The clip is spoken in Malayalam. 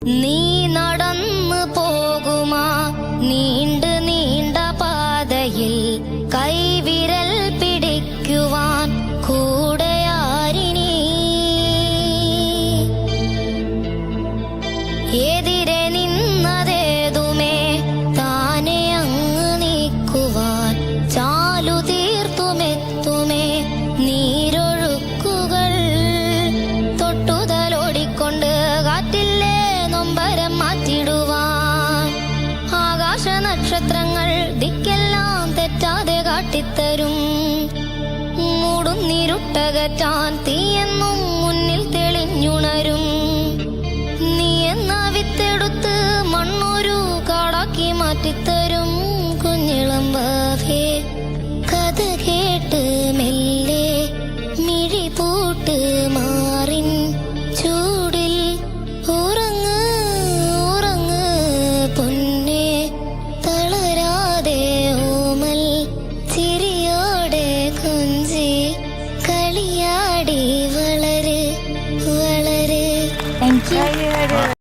നീ നടന്നു പോകുമാ നീണ്ട നീണ്ട പാതയിൽ കൈവിരൽ പിടിക്കുവാൻ കൂടെയാരിനി. എതിരെ നിന്നതേതുമേ താനെ അങ്ങ് നീക്കുവാൻ ചാലു തീർത്തുമെത്തുമേ നീരൊഴുക്കുകൾ. തൊട്ടുതലോടിക്കൊണ്ട് കാറ്റില്ലേ നൊമ്പരം മാറ്റിടുവാൻ. ആകാശ നക്ഷത്രങ്ങൾ ദിക്കെല്ലാം തെറ്റാതെ കാട്ടിത്തരും. മൂടുന്നിരുട്ടകറ്റാൻ തീയെന്നും മുന്നിൽ തെളിഞ്ഞുണരും. നീ എന്ന വിത്തെടുത്ത് മണ്ണൊരു കാടാക്കി മാറ്റിത്തരും. കുഞ്ഞിളം വാവേ കഥ കേട്ട്